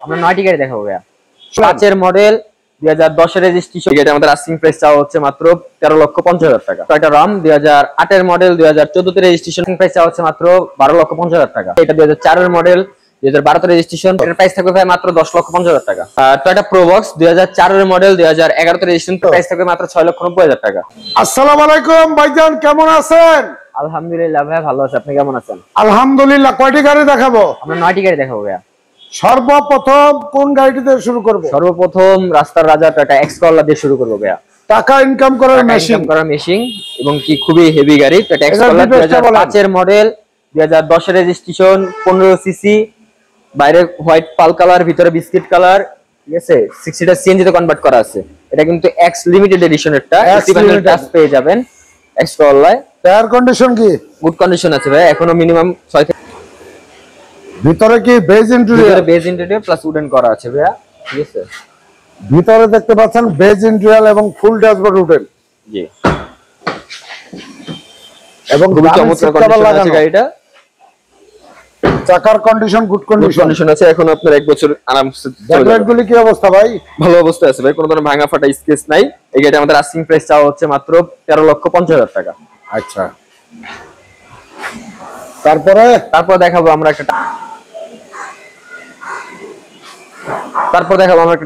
আমরা 9টি গাড়ি দেখাবো ভাইয়া। 5 এর মডেল 2010 এর রেজিস্ট্রেশন। এটা আমাদের আস্কিং প্রাইস চাওয়া হচ্ছে মাত্র 13,50,000 টাকা। টয়োটা রাম 2008 এর মডেল 2014 তে রেজিস্ট্রেশন, প্রাইস চাওয়া হচ্ছে মাত্র 12,50,000 টাকা। এটা 2004 এর মডেল 2012 তে রেজিস্ট্রেশন, এর প্রাইস থাকবে ভাই মাত্র 10,50,000 টাকা। টয়োটা প্রোবক্স 2004 এর মডেল 2011 তে রেজিস্ট্রেশন, প্রাইস থাকবে মাত্র 6,90,000 টাকা। আসসালামু আলাইকুম ভাইজান, কেমন আছেন? আলহামদুলিল্লাহ ভাই, ভালো আছি। আপনি কেমন আছেন? আলহামদুলিল্লাহ। কয়টি গাড়ি দেখাবো? আমরা 9টি গাড়ি দেখাবো ভাইয়া। সর্বপ্রথম কোন গাড়িটিতে শুরু করব? সর্বপ্রথম রাস্তার রাজা টয়োটা এক্সকোলা দিয়ে শুরু করব ভাইয়া। টাকা ইনকাম করার মেশিন এবং কি খুবই হেভি গাড়ি। টয়োটা এক্সকোলা 2005 এর মডেল 2010 এর রেজিস্ট্রেশন, 15 সিসি, বাইরে হোয়াইট পাল কালার, ভিতরে বিস্কিট কালার, ঠিক আছে। 60 টা সিএনজি তে কনভার্ট করা আছে। এটা কিন্তু এক্স লিমিটেড এডিশনেরটা, এক্সিভেন্টাল টাচ পেয়ে যাবেন এক্সকোলায়। টায়ার কন্ডিশন কি? গুড কন্ডিশন আছে ভাই, এখনো মিনিমাম 6 থেকে। ভিতরে কি beige interior? Beige interior plus wooden করা আছে ভাইয়া, ঠিক আছে। ভিতরে দেখতে পাচ্ছেন বেজ ইন্টেরিয়র এবং ফুল ড্যাশবোর্ড উডেন। জি, এবং খুবই চমৎকার কন্ডিশন আছে গাড়িটা। চাকার কন্ডিশন গুড কন্ডিশন আছে, এখন আপনার 1 বছর আরামসে চলে যাবে। ব্যাকলাইটগুলি কি অবস্থা ভাই? ভালো অবস্থায় আছে ভাই, কোনো ধরনের ভাঙা ফাটা স্কেচ নাই। এই গাড়িটা আমাদের আস্কিং প্রাইস চাওয়া হচ্ছে মাত্র 13,50,000 টাকা। আচ্ছা, তারপর দেখাবো আমরা একটা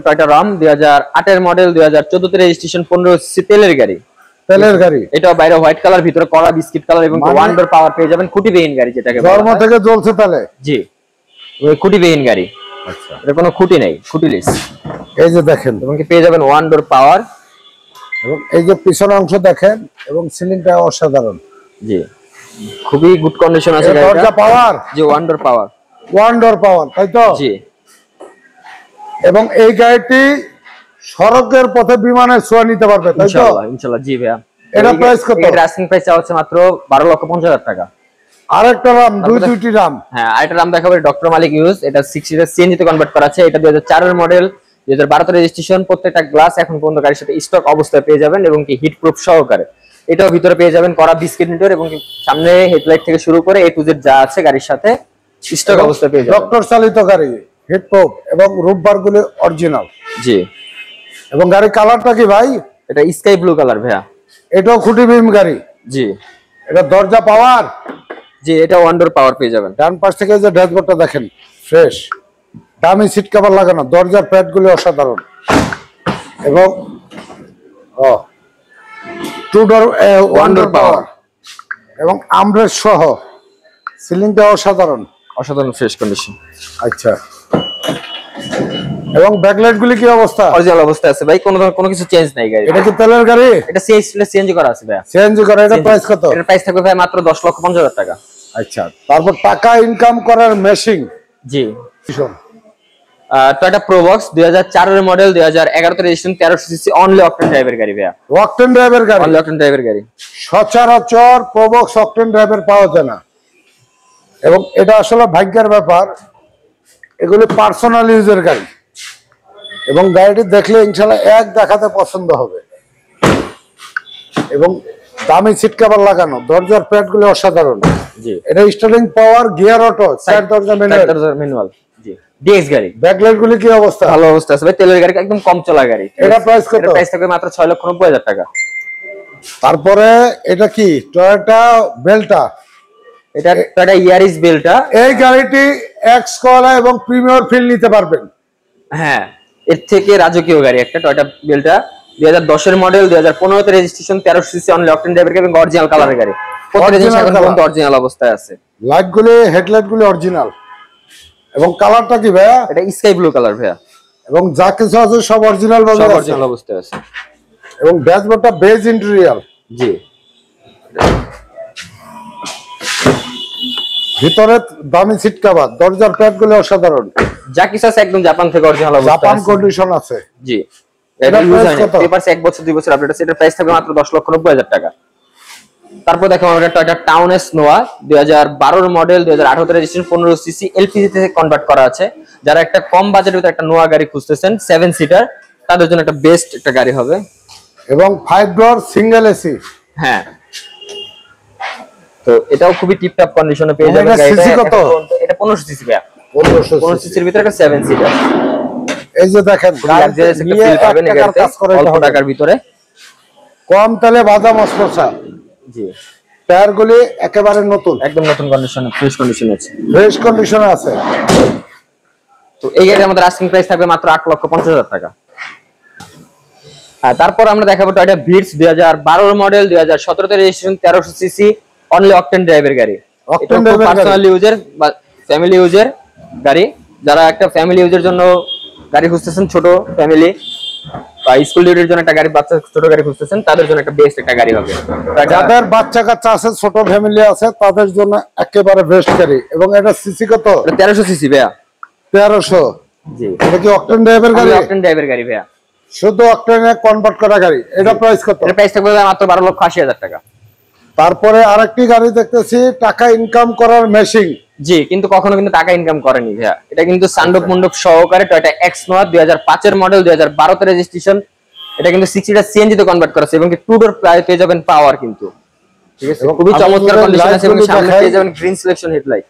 টয়োটা রাম 2008 এর মডেল 2014 তে রেজিস্ট্রেশন, 15 সিসি তেলের গাড়ি। এটা বাইরে হোয়াইট কালার, ভিতরে কড়া বিস্কিট কালার এবং ওয়ান ডোর পাওয়ার পেয়ে যাবেন। খুঁটি বিহীন গাড়ি, যেটাকে জন্ম থেকে জ্বলছে তাহলে। জি, ওই খুঁটি বিহীন গাড়ি। আচ্ছা, এর কোনো খুঁটি নেই, খুঁটিলেস। এই যে দেখেন, এবং কি পেয়ে যাবেন ওয়ান ডোর পাওয়ার, এবং এই যে পিছনের অংশ দেখেন, এবং সিলিংটা অসাধারণ। জি, খুবই গুড কন্ডিশন আছে গাড়িটা। দরজা পাওয়ার, জি, ওয়ান ডোর পাওয়ার, তাই তো? জি। এবং এই গাড়িটি সড়কের পথে বিমানের ছোঁয়া নিতে পারবে, তাই তো? ইনশাআল্লাহ জি ভাইয়া। এটা প্রাইস কত? এর আস্কিং প্রাইস হচ্ছে মাত্র 12,50,000 টাকা। আরেকটা রাম, দুইটি রাম। হ্যাঁ, আরেকটা রাম দেখাবো, ডক্টর মালিক ইউজ। এটা 60 এর সিএনজি তে কনভার্ট করা আছে। এটা 2004 এর মডেল 2012 তে রেজিস্ট্রেশন। প্রত্যেকটা গ্লাস এখন পর্যন্ত গাড়ির সাথে স্টক অবস্থায় পেয়ে যাবেন এবং কি হিট প্রুফ সহকারে। এটাও ভিতরে পেয়ে যাবেন করা বিস্কিট নিটর, এবং সামনে হেডলাইট থেকে শুরু করে এ টু জেড যা আছে গাড়ির সাথে স্টক অবস্থায় পেয়ে যাবেন। ডক্টর চালিত গাড়ি, হিট প্রুফ এবং রুফ বারগুলো অরিজিনাল। জি। এবং গাড়ির কালারটা কি ভাই? এটা স্কাই ব্লু কালার ভাইয়া। এটাও খুঁটি বিম গাড়ি। জি। এটা দরজা পাওয়ার। জি, এটা ওয়ান ডোর পাওয়ার পেয়ে যাবেন। ডান পাশ থেকে যে ড্যাশবোর্ডটা দেখেন, ফ্রেশ, দামি সিট কভার লাগানো, দরজার প্যাডগুলো অসাধারণ, এবং টু ডোর ওয়ান ডোর পাওয়ার, এবং আমরেস্ট সহ সিলিংটা অসাধারণ ফ্রেশ কন্ডিশন। আচ্ছা, এবং ব্যাকলাইটগুলি কি অবস্থা? অরিজিনাল অবস্থায় আছে ভাই, কোনো কিছু চেঞ্জ নাই গাড়ি। এটা কি তেলের গাড়ি? এটা সিএনজি করা আছে ভাই। সিএনজি করা। এটা প্রাইস কত? এর প্রাইস থাকবে ভাই মাত্র 10,50,000 টাকা। আচ্ছা, তারপর টাকা ইনকাম করার মেশিন। জি, টয়োটা প্রোবক্স 2004 এর মডেল 2011 তে registration, 13 CC, only octane driver গাড়ি ভাইয়া। অকটেন ড্রাইভার গাড়ি? অনলি অকটেন ড্রাইভার গাড়ি। সচরাচর প্রোবক্স অকটেন ড্রাইভার পাওয়া যায় না, এবং এটা আসলে ভাগ্যের ব্যাপার। এগুলি পার্সোনাল ইউজের গাড়ি, এবং গাড়িটি দেখলে ইনশাআল্লাহ এক দেখাতে পছন্দ হবে। এবং দামি সিট কভার লাগানো, দরজার প্যাডগুলো অসাধারণ। জি। এটা স্টার্টিং পাওয়ার, গিয়ার অটো, সাইড দরজা ম্যানুয়াল। জি, ডিএক্স গাড়ি। ব্যাকলাইটগুলি কি অবস্থা? ভালো অবস্থা আছে ভাই, তেলের গাড়ি, একদম কম চলা গাড়ি। এটা প্রাইস কত? এর প্রাইস থাকবে মাত্র 6,90,000 টাকা। তারপরে এটা কি? টয়োটা বেলটা। এটা টয়োটা ইয়ারিস বেলটা। এই গাড়িটি এক্সকোলা এবং প্রিমিয়ার ফিল নিতে পারবেন। হ্যাঁ, এর থেকে রাজকীয় গাড়ি একটা টয়োটা বেলটা। 2010 এর মডেল, 2015 তে registration, 13 CC, only octane driver এবং অরিজিনাল কালারের গাড়ি। প্রত্যেকটা জিনিস এখন পর্যন্ত অরিজিনাল অবস্থায় আছে। লাইটগুলি, হেডলাইটগুলি অরিজিনাল। এবং কালারটা কি ভাইয়া? এটা স্কাই ব্লু কালার ভাইয়া। এবং যা কিছু আছে সব অরিজিনাল ভাবে আছে, অরিজিনাল অবস্থায় আছে। এবং ড্যাশবোর্ডটা বেজ ইন্টেরিয়র। জি। ভিতরে দামি সিট কভার, দরজার প্যাডগুলো অসাধারণ। যা কিছু আছে একদম জাপান থেকে অরিজিনাল অবস্থায় আছে। জাপান কন্ডিশন আছে। জি। এটা ইউজ প্রাইস কত? পেপারস 1 বছর 2 বছর আপডেট আছে। এটার প্রাইস থাকবে মাত্র 10,90,000 টাকা। তারপর দেখো আমরা টয়োটা টাউন এস নোয়া 2012 এর মডেল, 2018 তে রেজিস্ট্রেশন, 15 সিসি, এলপিজি তে কনভার্ট করা আছে। যারা একটা কম বাজেটের ভিতরে একটা নোয়া গাড়ি খুঁজতেছেন 7 সিটার, তাদের জন্য একটা বেস্ট একটা গাড়ি হবে। এবং 5 ডোর সিঙ্গেল এসি। হ্যাঁ, তো এটাও খুবই টিপটপ কন্ডিশনে পেয়ে যাবেন গাড়িটা। সিসি কত? এটা 15 সিসি ভাইয়া। 1500 সিসির ভিতরে একটা 7 সিটার। এই যে দেখেন লাক্সারিয়াস একটা ফিল পাবেন এই গাড়িতে অল্প টাকার ভিতরে, কম তেলে ভাজা মশমশা। জি, টায়ারগুলি একেবারে নতুন, একদম নতুন কন্ডিশনে, ফ্রেশ কন্ডিশনে আছে, ফ্রেশ কন্ডিশনে আছে। তো এই গাড়ির আমাদের আস্কিং প্রাইস থাকবে মাত্র 8,50,000 টাকা। হ্যাঁ, তারপর আমরা দেখাবো টয়োটা ভিটস 2012 মডেল, 2017 তে রেজিস্ট্রেশন, 1300 সিসি, অনলি অকটেন ড্রাইভের গাড়ি। অকটেন ড্রাইভের পার্সোনাল ইউজার বা ফ্যামিলি ইউজার গাড়ি, যারা একটা ফ্যামিলি ইউজের জন্য গাড়ি খুঁজতেছেন, ছোট ফ্যামিলি বা স্কুল ডিউটির জন্য একটা গাড়ি, বাচ্চা ছোট গাড়ি খুঁজতেছেন, তাদের জন্য একটা বেস্ট একটা গাড়ি হবে। যাদের বাচ্চা কাচ্চা আছে, ছোট ফ্যামিলি আছে, তাদের জন্য একেবারে বেস্ট গাড়ি। এবং এটা সিসি কত? 1300 সিসি ভাইয়া। 1300? জি। এটা কি অকটেন ড্রাইভের গাড়ি? অকটেন ড্রাইভের গাড়ি ভাইয়া, শুধু অকটেনে কনভার্ট করা গাড়ি। এটা প্রাইস কত? এর প্রাইস থাকবে মাত্র 12,80,000 টাকা। তারপরে আরেকটি গাড়ি দেখতেছি, টাকা ইনকাম করার মেশিন। জি, কিন্তু কখনো কিন্তু টাকা ইনকাম করেনি ভাইয়া। এটা কিন্তু সানরুফ মন্ডপ সহকারে টয়োটা এক্সনোয়া 2005 এর মডেল, 2012 তে রেজিস্ট্রেশন। এটা কিন্তু 60টা সিএনজি তে কনভার্ট করা আছে এবং টু ডোর পেয়ে যাবেন পাওয়ার কিন্তু, ঠিক আছে, খুবই চমৎকার কন্ডিশন আছে এবং সামনে পেয়ে যাবেন green selection headlight,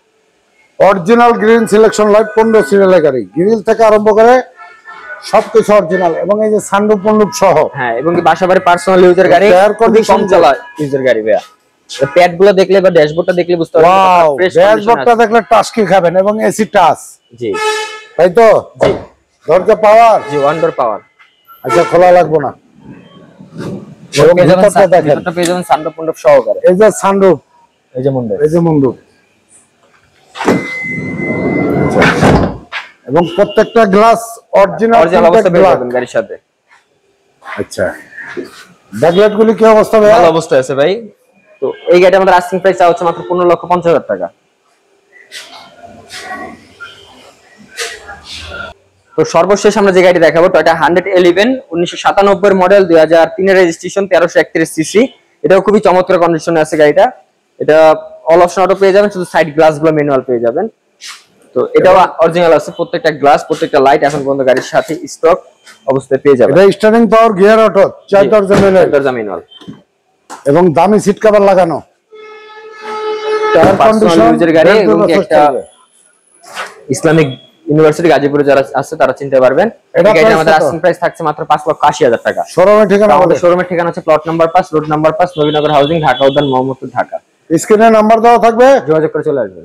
original green selection light, 15 সিরিয়ালের গাড়ি। গ্রিল থেকে আরম্ভ করে সবকিছু অরিজিনাল এবং এই যে সানরুফ মন্ডপ সহ। হ্যাঁ, এবং কি বাসাবাড়ি পার্সোনাল ইউজার গাড়ি, খুবই কম চলা ইউজার গাড়ি ভাইয়া। প্যাড গুলো দেখলে বা ড্যাশবোর্ডটা দেখলে বুঝতে পারবেন, ওয়াও, ড্যাশবোর্ডটা দেখলে টাস্কি খাবেন এবং এসি টাচ। জি, তাই তো? জি। দরজা পাওয়ার? জি, ওয়ান ডোর পাওয়ার। আচ্ছা, খোলা লাগবে না। ভিতরটা পেয়ে যাবেন সানরুফ মন্ডপ সহকারে। এই যে সানরুফ, এই যে মন্ডপ, এই যে মন্ডপ, এবং প্রত্যেকটা গ্লাস অরিজিনাল অবস্থা পেয়ে যাবেন গাড়ির সাথে। আচ্ছা, ব্যাকলাইট গুলি কি অবস্থা ভাই? ভালো অবস্থায় আছে ভাই। তো এই গাড়িটা আমাদের আস্কিং প্রাইস হচ্ছে মাত্র 15,50,000 টাকা। তো সর্বশেষ আমরা যে গাড়ি দেখাবো টয়োটা 111 1997 এর মডেল, 2003 এর রেজিস্ট্রেশন, 1331 সিসি। এটাও খুবই চমৎকার কন্ডিশনে আছে গাড়িটা। এটা অল অপশন অটো পেয়ে যাবেন, শুধু সাইড গ্লাস গুলো ম্যানুয়াল পেয়ে যাবেন। তো এটাও অরিজিনাল আছে, প্রত্যেকটা গ্লাস, প্রত্যেকটা লাইট এখন পর্যন্ত গাড়ির সাথে স্টক অবস্থায় পেয়ে যাবেন। এটা স্টার্টিং পাওয়ার, গিয়ার অটো, 4 দরজা ম্যানুয়াল এবং দামি সিট কভার লাগানো। টায়ার কন্ডিশন ইউজার গাড়ি এবং একটা ইসলামিক ইউনিভার্সিটি গাজীপুরে যারা আছে তারা চিনতে পারবেন। এই গাড়ির আমাদের আস্কিং প্রাইস থাকছে মাত্র 5,80,000 টাকা। শোরুমের ঠিকানা? আমাদের শোরুমের ঠিকানা হচ্ছে plot number 5, road number 5, Nabinagar housing, Dhaka উদ্যান, মোহাম্মদপুর, ঢাকা। স্ক্রিনে নাম্বার দেওয়া থাকবে, যোগাযোগ করে চলে আসবেন।